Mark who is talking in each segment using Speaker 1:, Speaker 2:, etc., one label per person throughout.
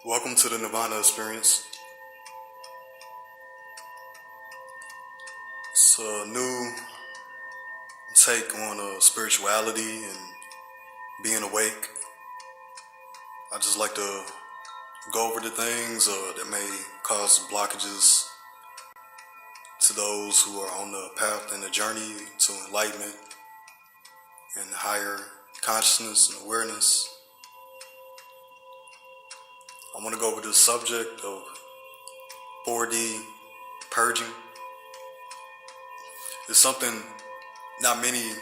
Speaker 1: Welcome to the Nirvana experience. It's a new take on spirituality and being awake. I just like to go over the things that may cause blockages to those who are on the path and the journey to enlightenment and higher consciousness and awareness. I want to go over the subject of 4D purging. It's something not many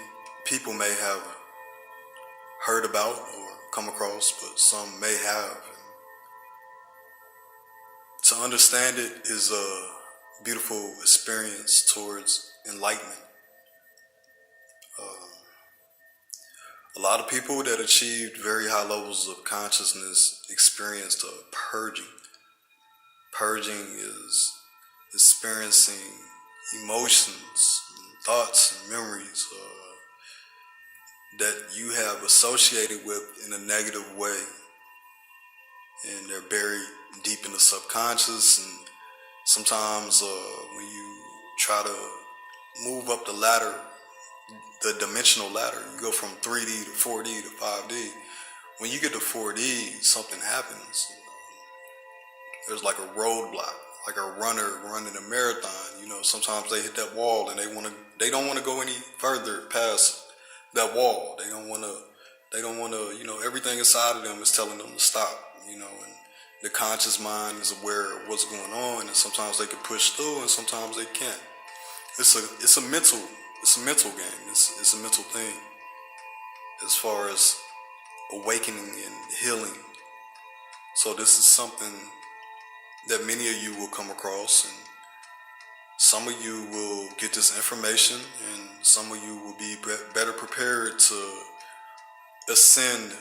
Speaker 1: people may have heard about or come across, but some may have. To understand it is a beautiful experience towards enlightenment. A lot of people that achieved very high levels of consciousness experienced purging. Purging is experiencing emotions, thoughts, and memories that you have associated with in a negative way. And they're buried deep in the subconscious, and sometimes when you try to move up the ladder, the dimensional ladder, you go from 3D to 4D to 5D. When you get to 4D, something happens. There's like a roadblock, like a runner running a marathon. Sometimes they hit that wall and they don't want to go any further past that wall. They don't want to, everything inside of them is telling them to stop, and the conscious mind is aware of what's going on, and sometimes they can push through and sometimes they can't. It's a mental game. It's a mental thing as far as awakening and healing. So this is something that many of you will come across, and some of you will get this information, and some of you will be better prepared to ascend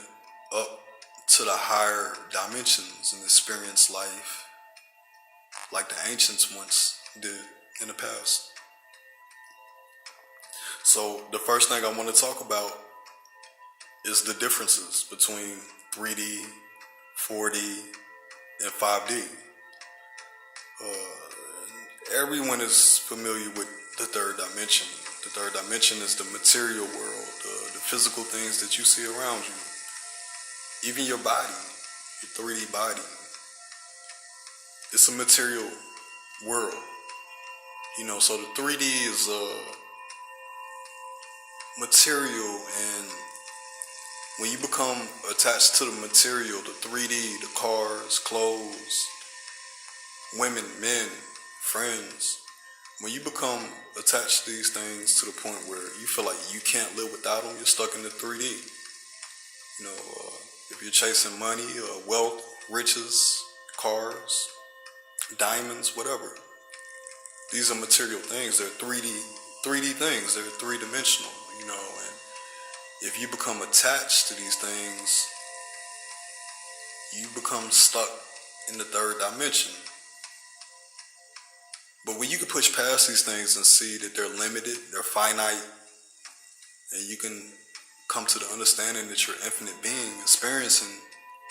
Speaker 1: up to the higher dimensions and experience life like the ancients once did in the past. So the first thing I want to talk about is the differences between 3D, 4D, and 5D. Everyone is familiar with the third dimension. The third dimension is the material world, the physical things that you see around you. Even your body, your 3D body. It's a material world. So the 3D is material, and when you become attached to the material, the 3D, the cars, clothes, women, men, friends, when you become attached to these things to the point where you feel like you can't live without them, you're stuck in the 3D. If you're chasing money, wealth, riches, cars, diamonds, whatever, these are material things. They're 3D things. They're three-dimensional, and if you become attached to these things, you become stuck in the third dimension. But when you can push past these things and see that they're limited, they're finite, and you can come to the understanding that you're infinite being, experiencing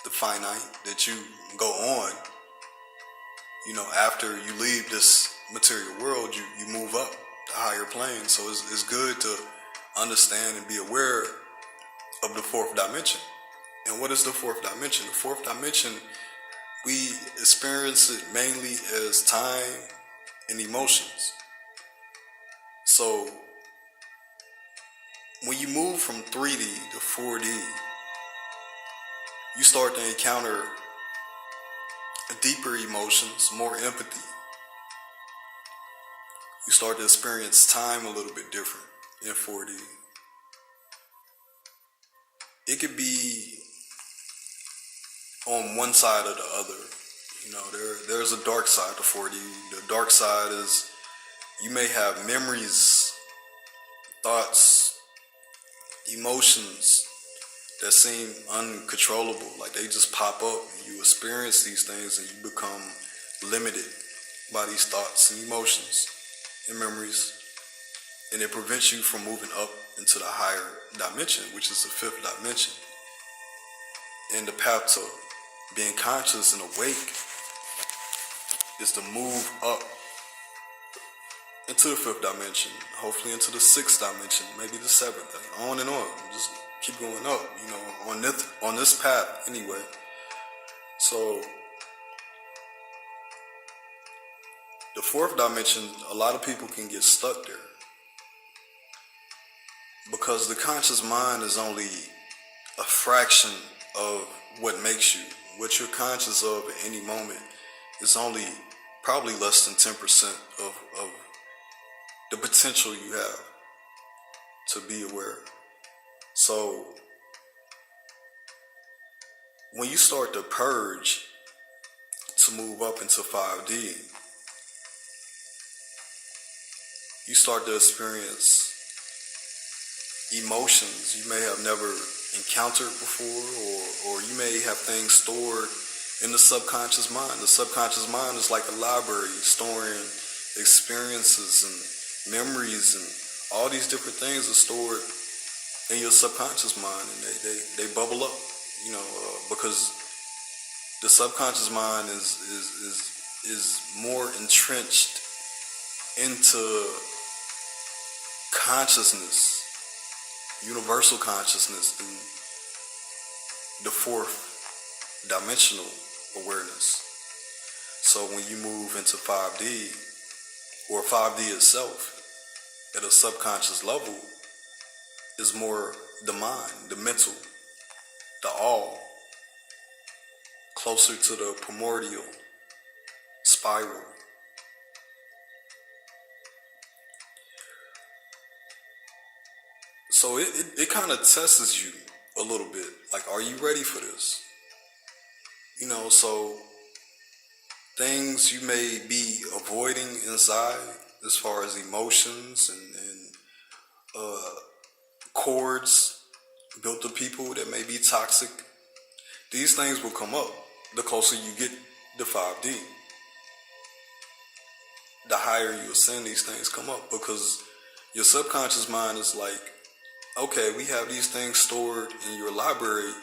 Speaker 1: the finite, that you go on, after you leave this material world, you move up to higher planes. So it's good to understand and be aware of the fourth dimension. And what is the fourth dimension? The fourth dimension, we experience it mainly as time and emotions. So when you move from 3D to 4D, you start to encounter deeper emotions, more empathy. You start to experience time a little bit different in 4D. It could be on one side or the other. There's a dark side to 4D. The dark side is you may have memories, thoughts, emotions that seem uncontrollable, like they just pop up and you experience these things and you become limited by these thoughts and emotions and memories, and it prevents you from moving up into the higher dimension, which is the fifth dimension, and the path to being conscious and awake is to move up into the 5th dimension, hopefully into the 6th dimension, maybe the 7th, on and on. Just keep going up, on this path anyway. So the 4th dimension, a lot of people can get stuck there because the conscious mind is only a fraction of what makes you. What you're conscious of at any moment is only probably less than 10% of the potential you have to be aware. So when you start to purge to move up into 5D, you start to experience emotions you may have never encountered before, or you may have things stored in the subconscious mind. The subconscious mind is like a library storing experiences and memories, and all these different things are stored in your subconscious mind, and they bubble up, because the subconscious mind is more entrenched into consciousness, universal consciousness, than the 4th dimensional awareness. So when you move into 5D, or 5D itself, at a subconscious level, is more the mind, the mental, the all, closer to the primordial spiral. So it kind of tests you a little bit. Like, are you ready for this? So things you may be avoiding inside, as far as emotions and cords built to people that may be toxic, these things will come up the closer you get to 5D. The higher you ascend, these things come up, because your subconscious mind is like, okay, we have these things stored in your library.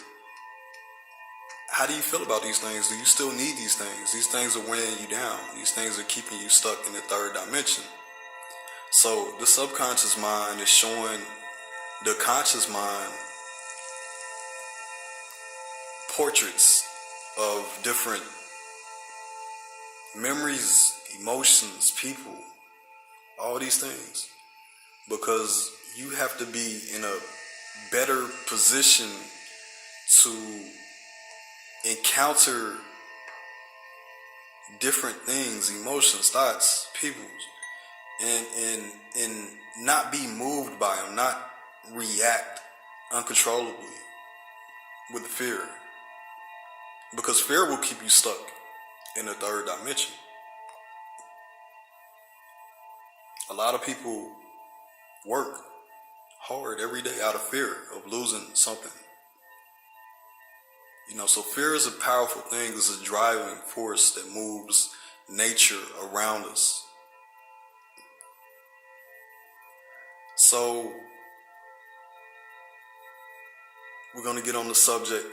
Speaker 1: How do you feel about these things? Do you still need these things? These things are weighing you down. These things are keeping you stuck in the 3rd dimension. So the subconscious mind is showing the conscious mind portraits of different memories, emotions, people, all these things, because you have to be in a better position to encounter different things, emotions, thoughts, people, and not be moved by them, not react uncontrollably with fear, because fear will keep you stuck in the 3rd dimension. A lot of people work hard every day out of fear of losing something. So fear is a powerful thing. It's a driving force that moves nature around us. So we're going to get on the subject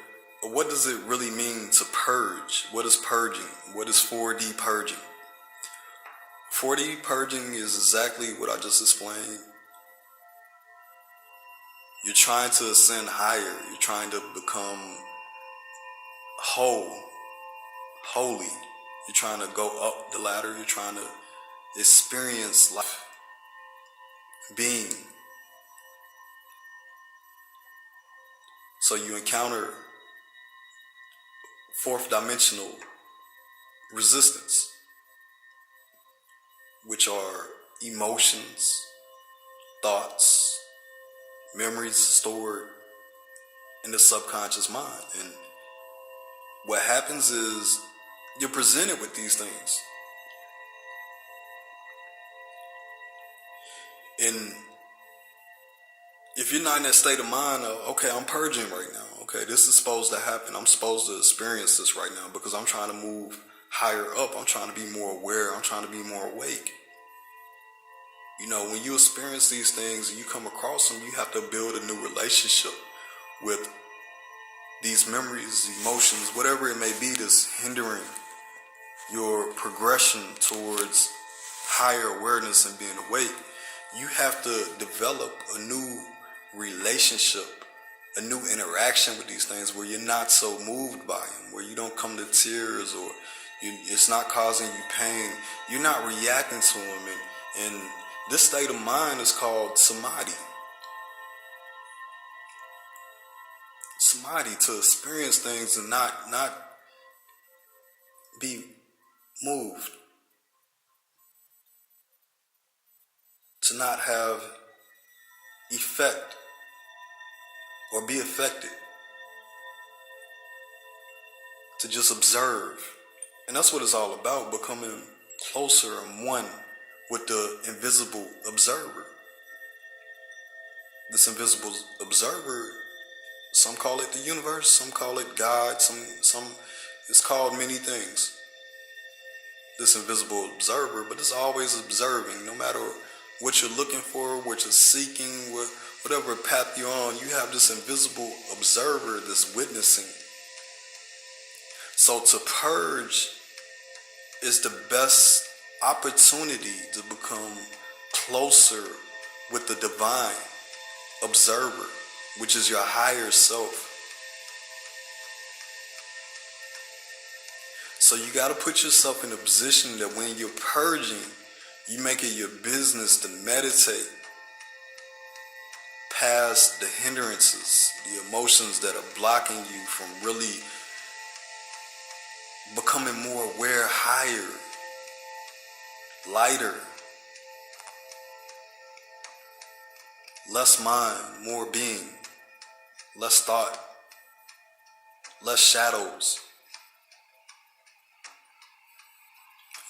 Speaker 1: of what does it really mean to purge? What is purging? What is 4D purging? 4D purging is exactly what I just explained. You're trying to ascend higher. You're trying to become holy. You're trying to go up the ladder. You're trying to experience life, being. So you encounter 4th dimensional resistance, which are emotions, thoughts, memories stored in the subconscious mind. And what happens is you're presented with these things. And if you're not in that state of mind of, okay, I'm purging right now. Okay, this is supposed to happen. I'm supposed to experience this right now because I'm trying to move higher up. I'm trying to be more aware. I'm trying to be more awake. When you experience these things and you come across them, you have to build a new relationship with these memories, emotions, whatever it may be that's hindering your progression towards higher awareness and being awake, you have to develop a new relationship, a new interaction with these things where you're not so moved by them, where you don't come to tears or it's not causing you pain. You're not reacting to them. And this state of mind is called Samadhi. Samadhi, to experience things and not be moved, to not have effect or be affected, to just observe. And that's what it's all about, becoming closer and one with the invisible observer. This invisible observer, some call it the universe, some call it God, some it's called many things. This invisible observer, but it's always observing. No matter what you're looking for, what you're seeking, whatever path you're on, you have this invisible observer that's witnessing. So to purge is the best opportunity to become closer with the divine observer, which is your higher self. So you got to put yourself in a position that when you're purging, you make it your business to meditate past the hindrances, the emotions that are blocking you from really becoming more aware, higher, lighter, less mind, more being, less thought, less shadows,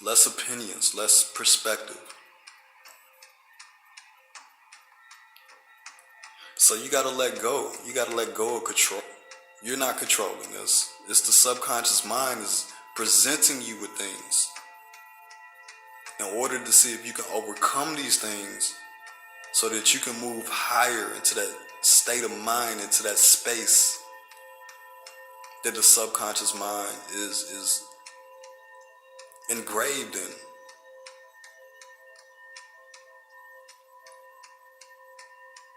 Speaker 1: less opinions, less perspective. So you gotta let go. You gotta let go of control. You're not controlling this. It's the subconscious mind is presenting you with things in order to see if you can overcome these things so that you can move higher into that state of mind, into that space that the subconscious mind is engraved in.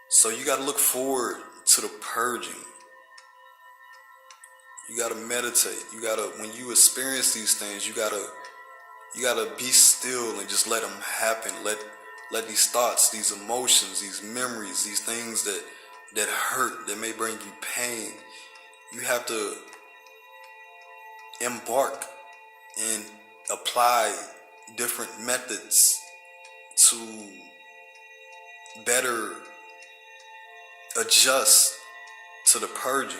Speaker 1: So you got to look forward to the purging. You got to meditate. You got to, when you experience these things, you got to be still and just let them happen. Let these thoughts, these emotions, these memories, these things that hurt, that may bring you pain, you have to embark and apply different methods to better adjust to the purging.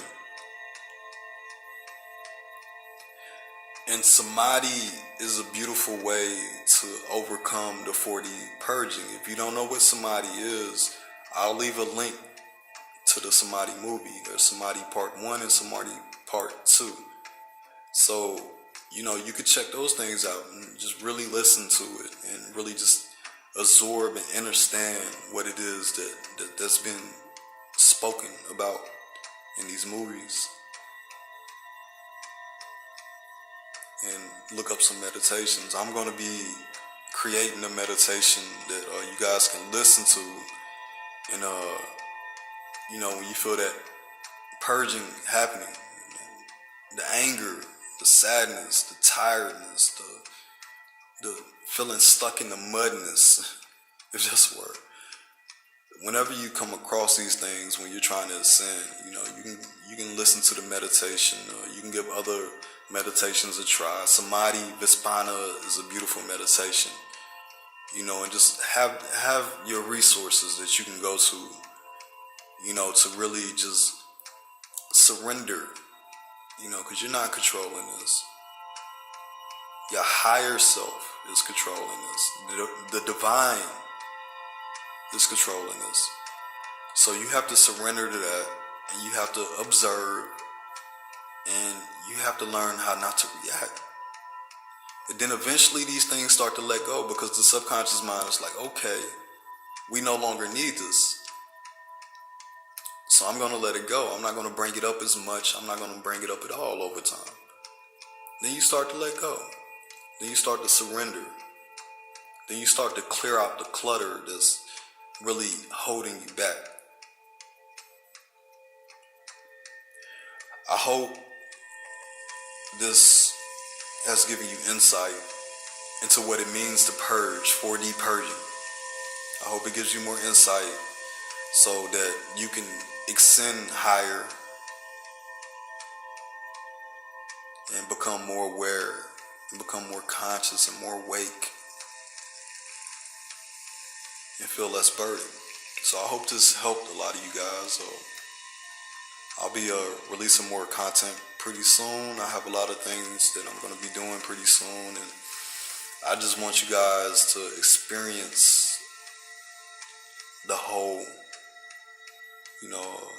Speaker 1: And Samadhi is a beautiful way to overcome the 4D purging. If you don't know what Samadhi is, I'll leave a link to the Samadhi movie. There's Samadhi Part 1 and Samadhi Part 2. So, you could check those things out and just really listen to it and really just absorb and understand what it is that's been spoken about in these movies. And look up some meditations. I'm going to be creating a meditation that you guys can listen to. And, when you feel that purging happening, the anger, the sadness, the tiredness, the feeling stuck in the mudness, if that's a word. Whenever you come across these things, when you're trying to ascend, you can listen to the meditation. You can give other meditations a try. Samadhi, Vispanna is a beautiful meditation. And just have your resources that you can go to, to really just surrender, because you're not controlling this. Your higher self is controlling this. The divine is controlling this. So you have to surrender to that, and you have to observe, and you have to learn how not to react. And then eventually these things start to let go, because the subconscious mind is like, okay, we no longer need this. So I'm going to let it go. I'm not going to bring it up as much. I'm not going to bring it up at all over time. Then you start to let go. Then you start to surrender. Then you start to clear out the clutter that's really holding you back. I hope this has given you insight into what it means to purge, 4D purging. I hope it gives you more insight so that you can ascend higher and become more aware and become more conscious and more awake and feel less burdened. So I hope this helped a lot of you guys. So I'll be releasing more content pretty soon. I have a lot of things that I'm going to be doing pretty soon, and I just want you guys to experience the whole,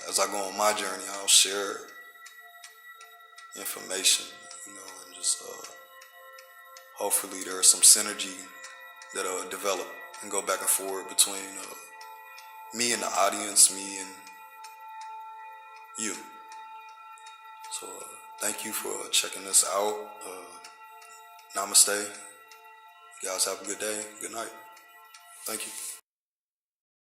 Speaker 1: as I go on my journey, I'll share information, and just hopefully there's some synergy that'll develop and go back and forth between me and the audience, me and you. So thank you for checking this out. Namaste. You guys have a good day. Good night. Thank you.